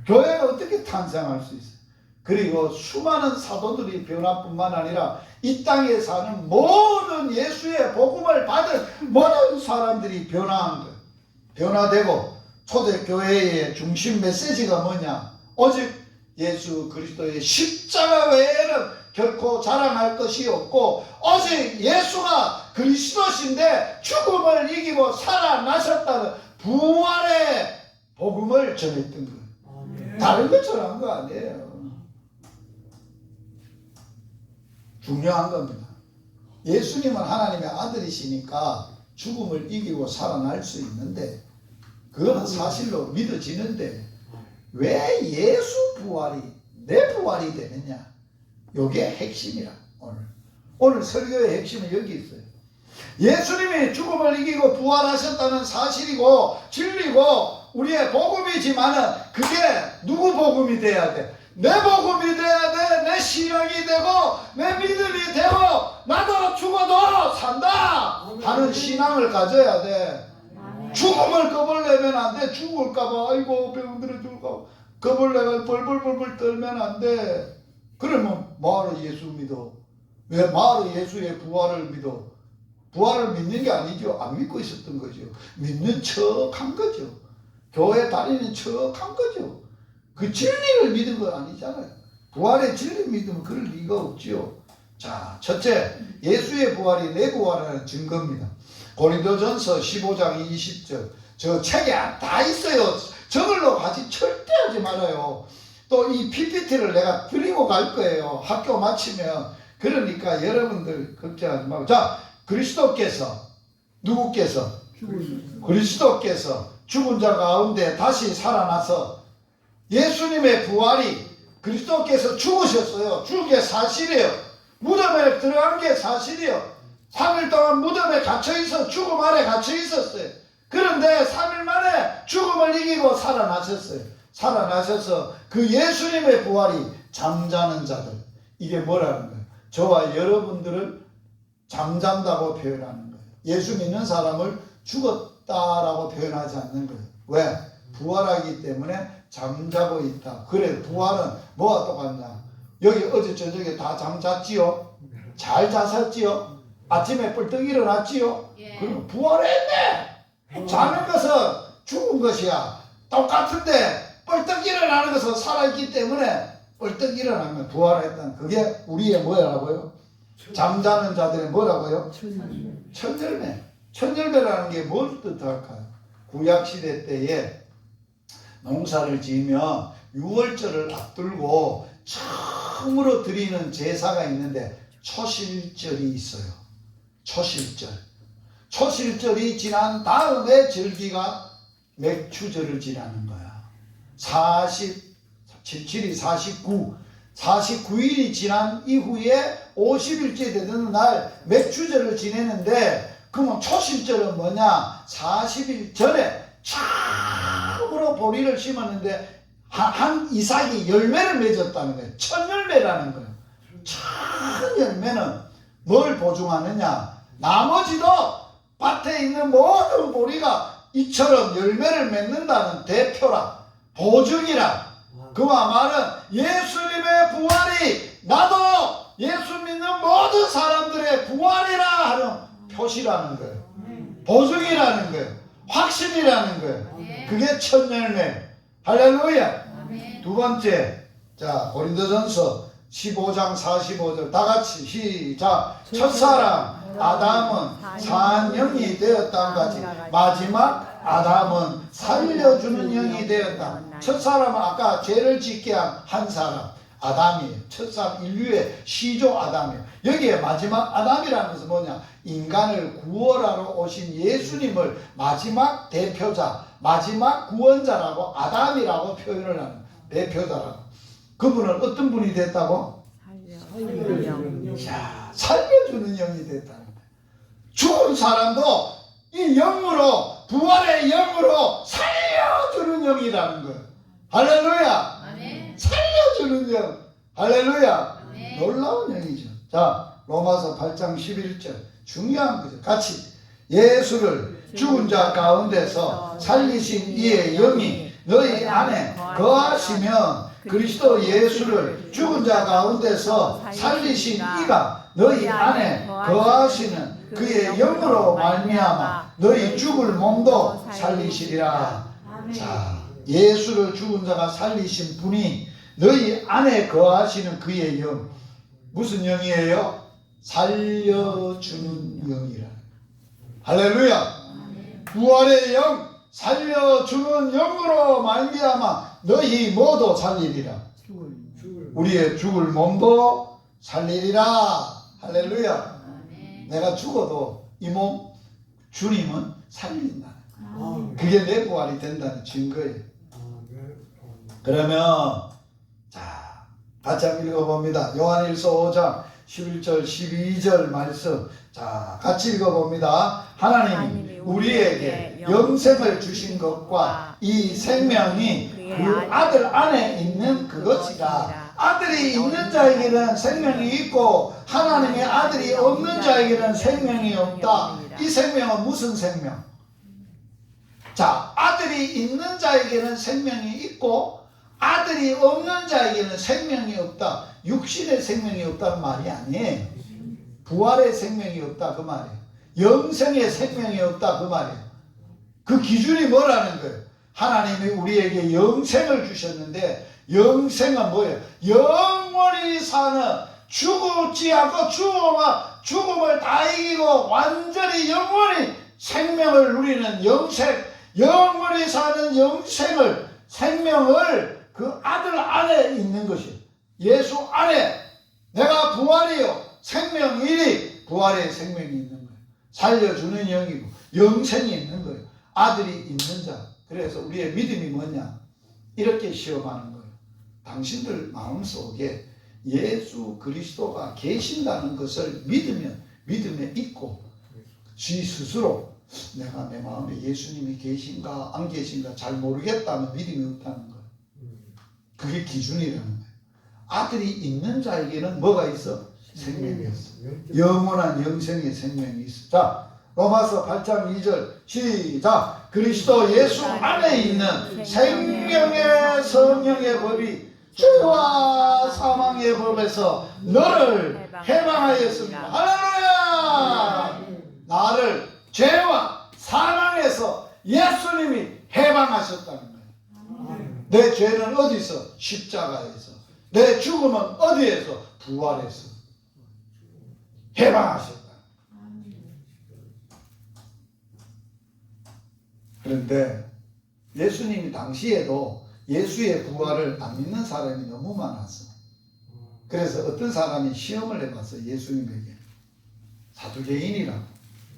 교회가 어떻게 탄생할 수 있어요? 그리고 수많은 사도들이 변화뿐만 아니라 이 땅에 사는 모든 예수의 복음을 받은 모든 사람들이 변화한 거예요. 변화되고 초대교회의 중심 메시지가 뭐냐? 오직 예수 그리스도의 십자가 외에는 결코 자랑할 것이 없고 오직 예수가 그리스도신데 죽음을 이기고 살아나셨다는 부활의 복음을 전했던 거예요. 다른 것 전한 거 아니에요. 중요한 겁니다. 예수님은 하나님의 아들이시니까 죽음을 이기고 살아날 수 있는데 그거는 사실로 믿어지는데 왜 예수 부활이 내 부활이 되느냐? 이게 핵심이라. 오늘 설교의 핵심은 여기 있어요. 예수님이 죽음을 이기고 부활하셨다는 사실이고 진리고 우리의 복음이지만은 그게 누구 복음이 돼야 돼? 내 복음이 돼야 돼. 내 신앙이 되고 내 믿음이 되고 나도 죽어도 산다 하는 신앙을 가져야 돼. 죽음을 겁을내면 안 돼. 죽을까봐 아이고 병들어 죽을까봐 겁을 내가 벌벌벌벌 떨면 안 돼. 그러면 뭐하러 예수 믿어? 왜 뭐하러 예수의 부활을 믿어? 부활을 믿는 게 아니죠. 안 믿고 있었던 거죠. 믿는 척 한 거죠. 교회 다니는 척 한 거죠. 그 진리를 믿은 건 아니잖아요. 부활의 진리 믿으면 그럴 리가 없지요. 자, 첫째, 예수의 부활이 내 부활하는 증거입니다. 고린도전서 15장 20절. 저 책에 다 있어요. 저걸로 가지 절대 하지 말아요. 또 이 PPT를 내가 드리고 갈 거예요. 학교 마치면. 그러니까 여러분들 걱정하지 말고. 자, 그리스도께서 누구께서? 그리스도께서 죽은 자 가운데 다시 살아나서 예수님의 부활이 그리스도께서 죽으셨어요. 죽은 게 사실이에요. 무덤에 들어간 게 사실이에요. 3일 동안 무덤에 갇혀있어 죽음 아래 갇혀있었어요. 그런데 3일 만에 죽음을 이기고 살아나셨어요. 살아나셔서 그 예수님의 부활이 잠자는 자들. 이게 뭐라는 거예요? 저와 여러분들을 잠잔다고 표현하는 거예요. 예수 믿는 사람을 죽었다라고 표현하지 않는 거예요. 왜? 부활하기 때문에 잠자고 있다. 그래, 부활은 뭐와 똑같냐? 여기 어제 저녁에 다 잠잤지요? 잘 자셨지요? 아침에 뻘떡 일어났지요? 예. 그럼 부활했네! 자는 것은 죽은 것이야. 똑같은데 뻘떡 일어나는 것은 살아있기 때문에 뻘떡 일어나면 부활했다는 그게 우리의 뭐라고요? 잠자는 자들의 뭐라고요? 천열매. 천열매라는 게 뭘 뜻할까요? 구약시대 때에 농사를 지으며 유월절을 앞두고 처음으로 드리는 제사가 있는데 초실절이 있어요. 초실절. 초실절이 지난 다음에 절기가 맥추절을 지나는 거야. 47일이 49일이 지난 이후에 50일째 되는 날 맥추절을 지내는데 그러면 초실절은 뭐냐? 40일 전에 처음으로 보리를 심었는데 한 이삭이 열매를 맺었다는 거예요. 천열매라는 거예요. 천열매는 뭘 보증하느냐? 나머지도 밭에 있는 모든 보리가 이처럼 열매를 맺는다는 대표라. 보증이라. 그와 말은 예수님의 부활이 나도 예수 믿는 모든 사람들의 부활이라 하는 표시라는 거예요. 보증이라는 거예요. 확신이라는 거예요. 그게 첫 열매. 할렐루야. 두 번째, 자 고린도전서 15장 45절 다 같이 시작. 첫사람 아담은 산 영이 되었다는 같이 마지막 아담은 살려주는 영이 되었다. 첫사람은 아까 죄를 짓게 한 사람 아담이에요. 첫사람 인류의 시조 아담이에요. 여기에 마지막 아담이라는 것은 뭐냐? 인간을 구원하러 오신 예수님을 마지막 대표자, 마지막 구원자라고 아담이라고 표현을 하는 대표자라고. 그분은 어떤 분이 됐다고? 살려주는 영이 됐다는 거예요. 죽은 사람도 이 영으로, 부활의 영으로 살려주는 영이라는 거예요. 할렐루야. 아멘. 살려주는 영. 할렐루야. 아멘. 놀라운 영이죠. 자, 로마서 8장 11절 중요한 거죠. 같이 예수를 죽은 자 가운데서 살리신 이의 영이 너희 안에 거하시면 그리스도 예수를 죽은 자 가운데서 살리신 이가 너희 안에 거하시는 그의 영으로 말미암아 너희 죽을 몸도 살리시리라. 자, 예수를 죽은 자가 살리신 분이 너희 안에 거하시는 그의 영, 무슨 영이에요? 살려주는 영이라. 할렐루야. 부활의 영, 살려주는 영으로 말미암아 너희 모두 살리리라. 우리의 죽을 몸도 살리리라. 할렐루야. 내가 죽어도 이 몸 주님은 살린다. 그게 내 부활이 된다는 증거예요. 그러면 자, 같이 한번 읽어봅니다. 요한일서 5장 11절 12절 말씀. 자, 같이 읽어봅니다. 하나님이 우리에게 영생을 주신 것과 이 생명이 그 아들 안에 있는 그것이라. 아들이 있는 자에게는 생명이 있고 하나님의 아들이 없는 자에게는 생명이 없다. 이 생명은 무슨 생명? 자, 아들이 있는 자에게는 생명이 있고 아들이 없는 자에게는 생명이 없다. 육신의 생명이 없다는 말이 아니에요. 부활의 생명이 없다 그 말이에요. 영생의 생명이 없다 그 말이에요. 그 기준이 뭐라는 거예요? 하나님이 우리에게 영생을 주셨는데 영생은 뭐예요? 영원히 사는, 죽지 않고 죽음을 다 이기고 완전히 영원히 생명을 누리는 영생, 영원히 사는 영생을, 생명을 그 아들 안에 있는 것이에요. 예수 안에 내가 부활이요 생명이니 부활의 생명이 있는 거예요. 살려주는 영이고 영생이 있는 거예요. 아들이 있는 자. 그래서 우리의 믿음이 뭐냐? 이렇게 시험하는 거예요. 당신들 마음속에 예수 그리스도가 계신다는 것을 믿음에 있고 지 스스로 내가 내 마음에 예수님이 계신가 안 계신가 잘 모르겠다는 믿음이 없다는 거예요. 그게 기준이라는 거예요. 아들이 있는 자에게는 뭐가 있어? 생명이 있어. 영원한 영생의 생명이 있어. 자, 로마서 8장 2절 시작. 그리스도 예수 안에 있는 생명의 성령의 법이 죄와 사망의 법에서 너를 해방하였습니다. 할렐루야. 나를 죄와 사망에서 예수님이 해방하셨다는 거예요. 내 죄는 어디서? 십자가에서. 내 죽음은 어디에서? 부활에서 해방하셨다. 그런데 예수님이 당시에도 예수의 부활을 안 믿는 사람이 너무 많았어. 그래서 어떤 사람이 시험을 해봤어. 예수님에게. 사두개인이라고.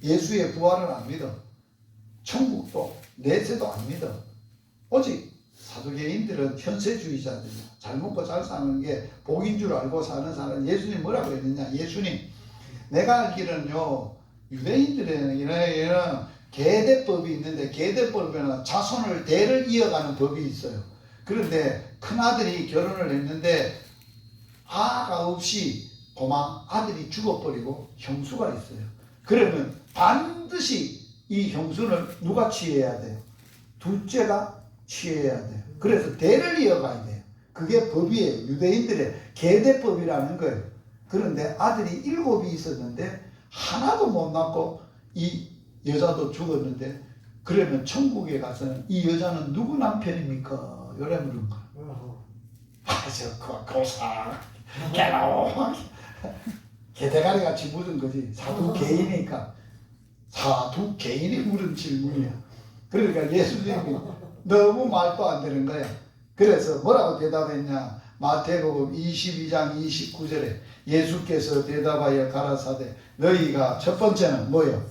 예수의 부활을 안 믿어. 천국도 내세도 안 믿어. 오직 사두개인들은 현세주의자들이야. 잘 먹고 잘 사는 게 복인 줄 알고 사는 사람. 예수님 뭐라고 했느냐? 예수님, 내가 알기로는요, 유대인들에는 계대법이 있는데 계대법에는 자손을 대를 이어가는 법이 있어요. 그런데 큰아들이 결혼을 했는데 아가 없이 도망 아들이 죽어버리고 형수가 있어요. 그러면 반드시 이 형수를 누가 취해야 돼요? 둘째가 취해야 돼요. 그래서 대를 이어가야 돼요. 그게 법이에요. 유대인들의 계대법이라는 거예요. 그런데 아들이 7이 있었는데 하나도 못 낳고 이 여자도 죽었는데 그러면 천국에 가서는 이 여자는 누구 남편입니까? 이래 물은 거야. 저 고사 개나오 개대가리 같이 묻은 거지. 사두개인이니까 사두개인이 물은 질문이야. 그러니까 예수님이 너무 말도 안 되는 거야. 그래서 뭐라고 대답했냐? 마태복음 22장 29절에 예수께서 대답하여 가라사대 너희가 첫 번째는 뭐예요?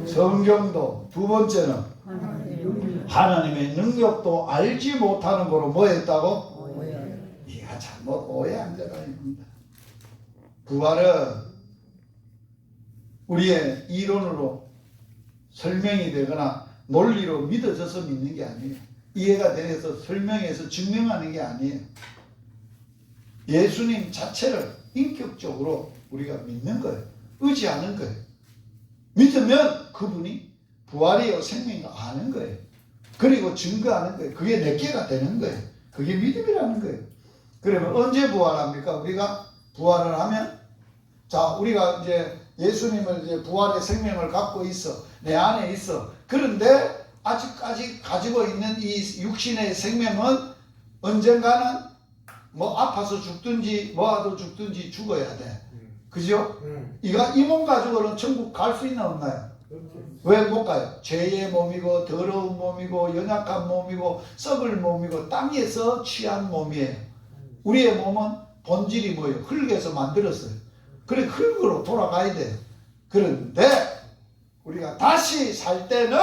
성경도, 두 번째는 하나님의 능력도 알지 못하는 거로 뭐 했다고? 네가 잘못 오해한 데가 있습니다. 부활은 우리의 이론으로 설명이 되거나 논리로 믿어져서 믿는 게 아니에요. 이해가 돼서 설명해서 증명하는 게 아니에요. 예수님 자체를 인격적으로 우리가 믿는 거예요. 의지하는 거예요. 믿으면 그분이 부활이요 생명인가 아는 거예요. 그리고 증거하는 거예요. 그게 내게가 되는 거예요. 그게 믿음이라는 거예요. 그러면 언제 부활합니까? 우리가 부활을 하면, 자, 우리가 이제 예수님을 이제 부활의 생명을 갖고 있어. 내 안에 있어. 그런데 아직까지 가지고 있는 이 육신의 생명은 언젠가는 뭐 아파서 죽든지 뭐하도 죽든지 죽어야 돼. 그죠? 이 몸 가지고는 천국 갈 수 있나 없나요? 왜 못 가요? 죄의 몸이고 더러운 몸이고 연약한 몸이고 썩을 몸이고 땅에서 취한 몸이에요. 우리의 몸은 본질이 뭐예요? 흙에서 만들었어요. 그래 흙으로 돌아가야 돼요. 그런데 우리가 다시 살 때는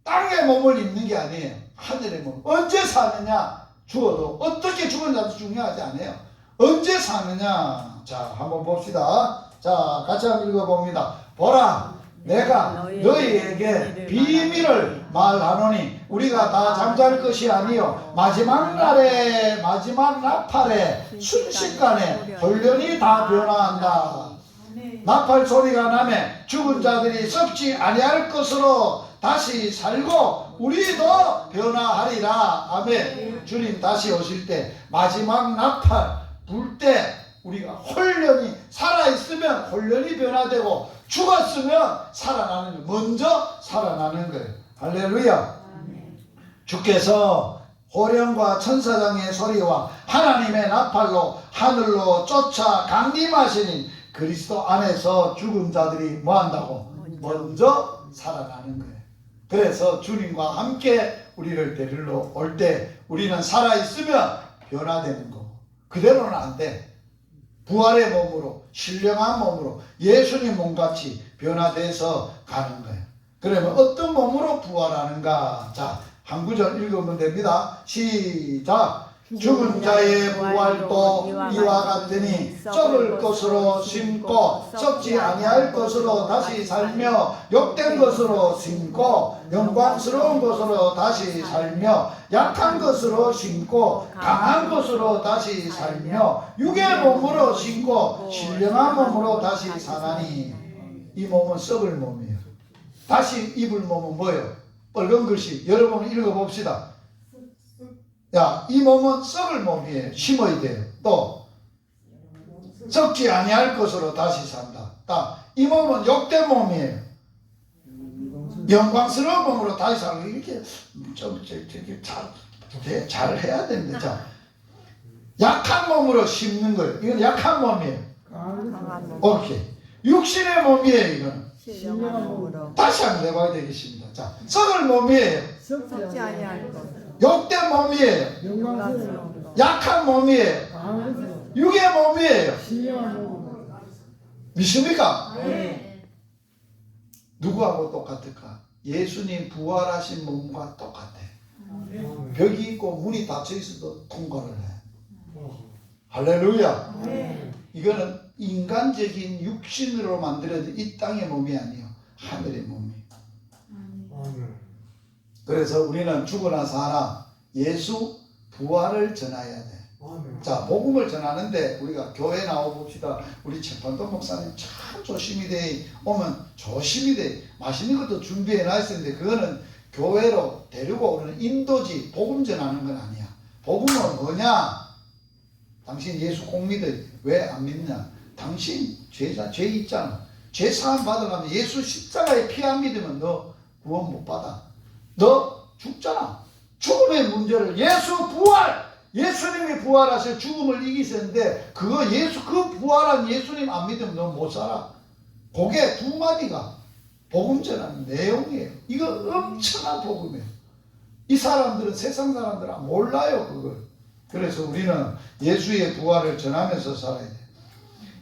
땅의 몸을 입는 게 아니에요. 하늘의 몸. 언제 사느냐? 죽어도 어떻게 죽었는지도 중요하지 않아요. 언제 사느냐? 자, 한번 봅시다. 자, 같이 한번 읽어봅니다. 보라, 내가 너희에게 비밀을 말하노니 우리가 다 잠잘 것이 아니요 마지막 날에, 마지막 나팔에, 순식간에 홀련히 다 변화한다. 나팔 소리가 나면 죽은 자들이 썩지 아니할 것으로 다시 살고 우리도 변화하리라. 아멘. 주님 다시 오실 때 마지막 나팔 불 때 우리가 홀련히 살아있으면 홀련히 변화되고 죽었으면 살아나는 거예요. 먼저 살아나는 거예요. 할렐루야. 주께서 호령과 천사장의 소리와 하나님의 나팔로 하늘로 쫓아 강림하시니 그리스도 안에서 죽은 자들이 뭐한다고? 먼저 살아나는 거예요. 그래서 주님과 함께 우리를 데리러 올 때 우리는 살아있으면 변화되는 거고 그대로는 안 돼. 부활의 몸으로, 신령한 몸으로 예수님 몸같이 변화돼서 가는 거예요. 그러면 어떤 몸으로 부활하는가? 자, 한 구절 읽으면 됩니다. 시작. 죽은 자의 부활도 이와 같으니 썩을 것으로 심고 썩지 아니할 것으로 다시 살며 욕된 것으로 심고 영광스러운 것으로 다시 살며 약한 것으로 심고 강한 것으로 다시 살며 육의 몸으로 심고 신령한 몸으로 다시 사나니 이 몸은 썩을 몸이에요. 다시 입을 몸은 뭐예요? 빨간 글씨 여러분 읽어봅시다. 야, 이 몸은 썩을 몸이에요. 심어야 돼요. 또 썩지 아니할 것으로 다시 산다. 이 몸은 욕된 몸이에요. 영광스러운 몸으로 다시 살고 이렇게 좀 잘 해야 되는데 자, 약한 몸으로 심는 거예요. 이건 약한 몸이에요. 오케이. 육신의 몸이에요. 이거는 다시 한번 해봐야 되겠습니다. 자, 썩을 몸이에요. 썩지 아니할 것. 욕된 몸이에요. 약한 몸이에요. 육의 몸이에요. 믿습니까? 네. 누구하고 똑같을까? 예수님 부활하신 몸과 똑같아. 벽이 있고 문이 닫혀 있어도 통과를 해. 할렐루야. 이거는 인간적인 육신으로 만들어진 이 땅의 몸이 아니에요. 하늘의 몸이에요. 그래서 우리는 죽으나 사나 예수 부활을 전해야 돼. 자, 복음을 전하는데 우리가 교회 나와 봅시다. 우리 최판도 목사님 참 조심히 돼 오면 조심히 돼. 맛있는 것도 준비해 놨었는데 그거는 교회로 데리고 오는 인도지 복음 전하는 건 아니야. 복음은 뭐냐? 당신 예수 꼭 믿어. 왜 안 믿냐? 당신 죄 있잖아. 죄 사함 받으려면 예수 십자가에 피 안 믿으면 너 구원 못 받아. 너 죽잖아. 죽음의 문제를 예수 부활, 예수님이 부활하셔 죽음을 이기셨는데 그거 예수 그 부활한 예수님 안 믿으면 너 못 살아. 그게 두 마디가 복음 전하는 내용이에요. 이거 엄청난 복음이에요. 이 사람들은 세상 사람들은 몰라요 그걸. 그래서 우리는 예수의 부활을 전하면서 살아야 돼.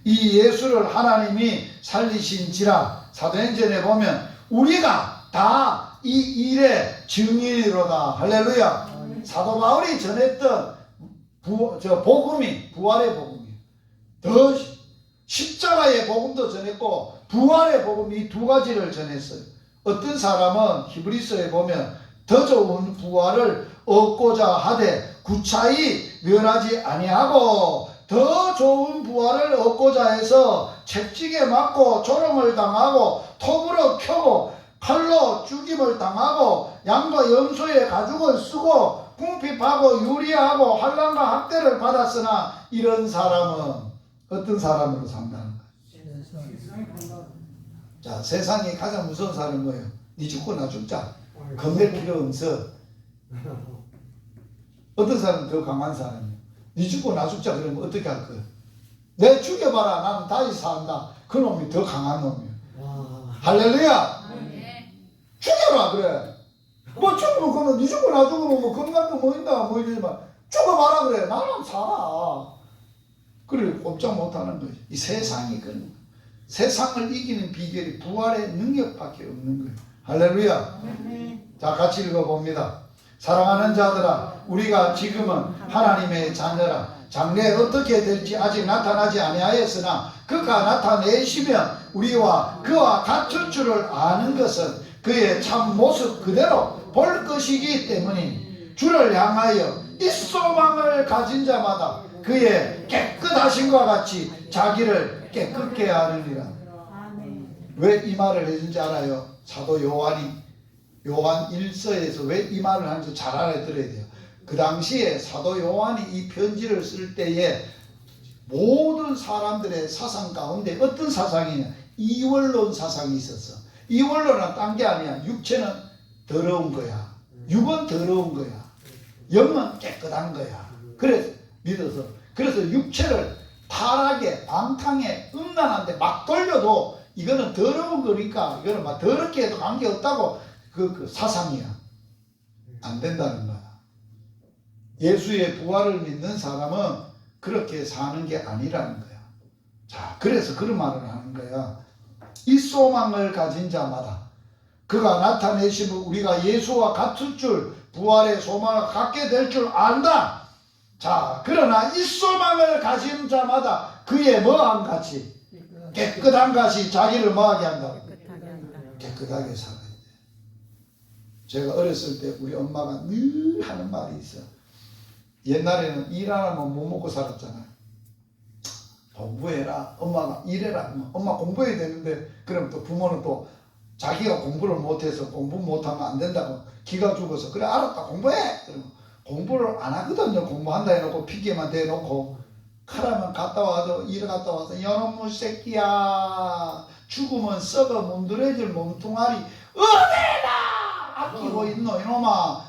이 예수를 하나님이 살리신지라 사도행전에 보면 우리가 다 이 일의 증인이로다. 할렐루야. 사도 바울이 전했던 복음이 부활의 복음이에요. 더 십자가의 복음도 전했고 부활의 복음 이 두 가지를 전했어요. 어떤 사람은 히브리서에 보면 더 좋은 부활을 얻고자 하되 구차히 면하지 아니하고 더 좋은 부활을 얻고자 해서 채찍에 맞고 조롱을 당하고 톱으로 켜고 칼로 죽임을 당하고 양과 염소의 가죽을 쓰고 궁핍하고 유리하고 환난과 학대를 받았으나 이런 사람은 어떤 사람으로 산다는 거예요? 자, 세상에 가장 무서운 사람이 뭐예요? 니 죽고 나 죽자. 겁낼 필요 없어. 어떤 사람은 더 강한 사람이에요? 니 죽고 나 죽자 그러면 어떻게 할 거예요? 내 죽여봐라 나는 다시 산다. 그 놈이 더 강한 놈이에요. 할렐루야. 죽여라 그래. 뭐 죽으면 그러면 니 죽고 나 죽으면 뭐 건강도 모인다 뭐 이러지만 죽어봐라 그래. 나는 살아. 그래 꼼짝 못하는 거지. 이 세상이 그런 거예요. 세상을 이기는 비결이 부활의 능력밖에 없는 거예요. 할렐루야. 자, 같이 읽어봅니다. 사랑하는 자들아, 우리가 지금은 하나님의 자녀라. 장래에 어떻게 될지 아직 나타나지 아니하였으나 그가 나타내시면 우리와 그와 같을 줄을 아는 것은 그의 참 모습 그대로 볼 것이기 때문이니 주를 향하여 이 소망을 가진 자마다 그의 깨끗하심과 같이 자기를 깨끗게 하느니라. 왜 이 말을 해준지 알아요? 사도 요한 1서에서 왜 이 말을 하는지 잘 알아들어야 돼요. 그 당시에 사도 요한이 이 편지를 쓸 때에 모든 사람들의 사상 가운데 어떤 사상이냐? 이원론 사상이 있었어. 이원론은 딴 게 아니야. 육체는 더러운 거야. 육은 더러운 거야. 영은 깨끗한 거야. 그래서 믿어서 그래서 육체를 타락에 방탕에 음란한데 막 돌려도 이거는 더러운 거니까 이거는 막 더럽게 해도 관계없다고 그 사상이야. 안 된다는 거야. 예수의 부활을 믿는 사람은 그렇게 사는 게 아니라는 거야. 자, 그래서 그런 말을 하는 거야. 이 소망을 가진 자마다 그가 나타내시면 우리가 예수와 같을 줄 부활의 소망을 갖게 될 줄 안다. 자, 그러나 이 소망을 가진 자마다 그의 뭐한 같이 깨끗한 것이 자기를 뭐하게 한다? 깨끗하게 살아야 돼. 제가 어렸을 때 우리 엄마가 늘 하는 말이 있어. 옛날에는 일 안 하면 못 먹고 살았잖아요. 공부해라. 엄마가 일해라. 엄마 공부해야 되는데 그럼 또 부모는 또 자기가 공부를 못해서 공부 못하면 안 된다고 기가 죽어서 그래 알았다 공부해. 그러면 공부를 안 하거든요. 공부한다 해놓고 핑계만 대놓고 카라면 갔다 와도 일 갔다 와서 여놈의 새끼야 죽으면 썩어 문드러질 몸뚱아리 어디다 아끼고 있노 이놈아.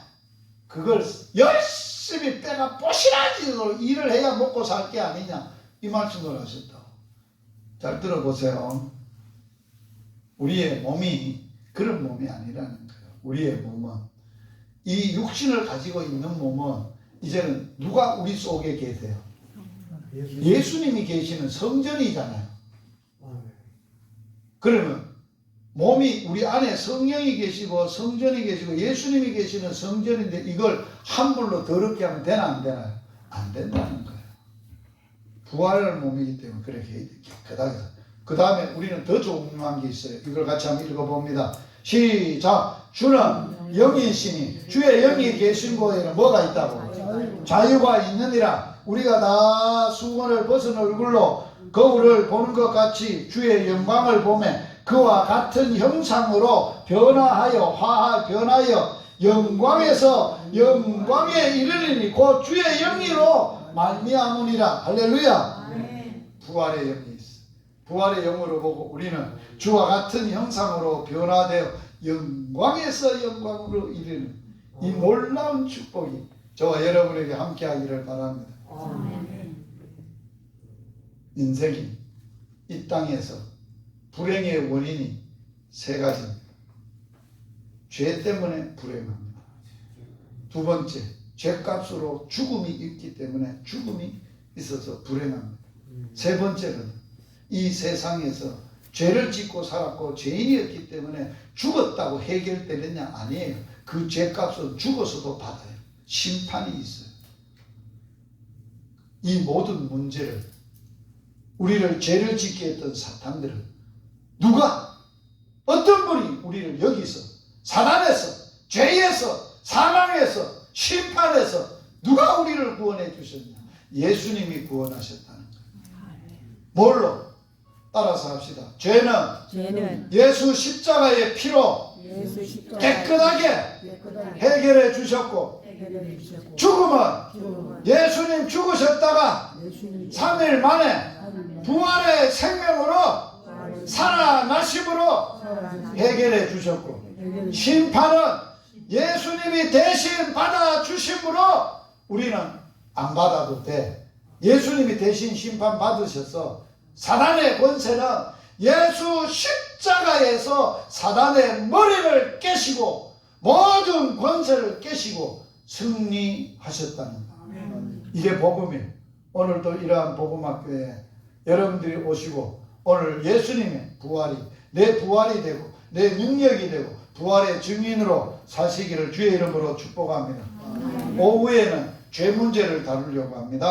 그걸 열심히 빼가 뽀시라지로 일을 해야 먹고 살 게 아니냐 이 말씀을 하셨다고. 잘 들어보세요. 우리의 몸이 그런 몸이 아니라는 거예요. 우리의 몸은 이 육신을 가지고 있는 몸은 이제는 누가 우리 속에 계세요? 예수님이 계시는 성전이잖아요. 그러면 몸이 우리 안에 성령이 계시고 성전이 계시고 예수님이 계시는 성전인데 이걸 함부로 더럽게 하면 되나 안 되나요? 안 된다는 거예요. 부활할 몸이기 때문에 그렇게 해야 돼. 깨끗하게. 그 다음에 우리는 더 중요한 게 있어요. 이걸 같이 한번 읽어봅니다. 시작. 주는 영이시니 주의 영이 계신 곳에는 뭐가 있다고? 자유가 있느니라. 우리가 다 수건을 벗은 얼굴로 거울을 보는 것 같이 주의 영광을 보며 그와 같은 형상으로 변하여 영광에서 영광에 이르리니 곧 주의 영이로 말미암으니라. 할렐루야. 부활의 영이 있어. 부활의 영으로 보고 우리는 주와 같은 형상으로 변화되어 영광에서 영광으로 이르는 이 놀라운 축복이 저와 여러분에게 함께 하기를 바랍니다. 인생이 이 땅에서 불행의 원인이 세 가지입니다. 죄 때문에 불행합니다. 두 번째, 죄값으로 죽음이 있기 때문에 죽음이 있어서 불행합니다. 세 번째는 이 세상에서 죄를 짓고 살았고 죄인이었기 때문에 죽었다고 해결되느냐? 아니에요. 그 죄값은 죽어서도 받아요. 심판이 있어요. 이 모든 문제를 우리를 죄를 짓게 했던 사탄들은 누가 어떤 분이 우리를 여기서 사단에서 죄에서 사망에서 심판에서 누가 우리를 누구를 구원해 주셨냐? 예수님이 구원하셨다는 거예요. 뭘로? 따라서 합시다. 죄는 예수 십자가의 피로 깨끗하게 해결해 주셨고, 죽음은 예수님 죽으셨다가 3일 만에 부활의 생명으로 살아나심으로 해결해 주셨고, 심판은 예수님이 대신 받아주심으로 우리는 안 받아도 돼. 예수님이 대신 심판 받으셔서 사단의 권세는 예수 십자가에서 사단의 머리를 깨시고 모든 권세를 깨시고 승리하셨다는 것. 이게 복음이에요. 오늘도 이러한 복음학교에 여러분들이 오시고 오늘 예수님의 부활이 내 부활이 되고 내 능력이 되고 부활의 증인으로 사시기를 주의 이름으로 축복합니다. 오후에는 죄 문제를 다루려고 합니다.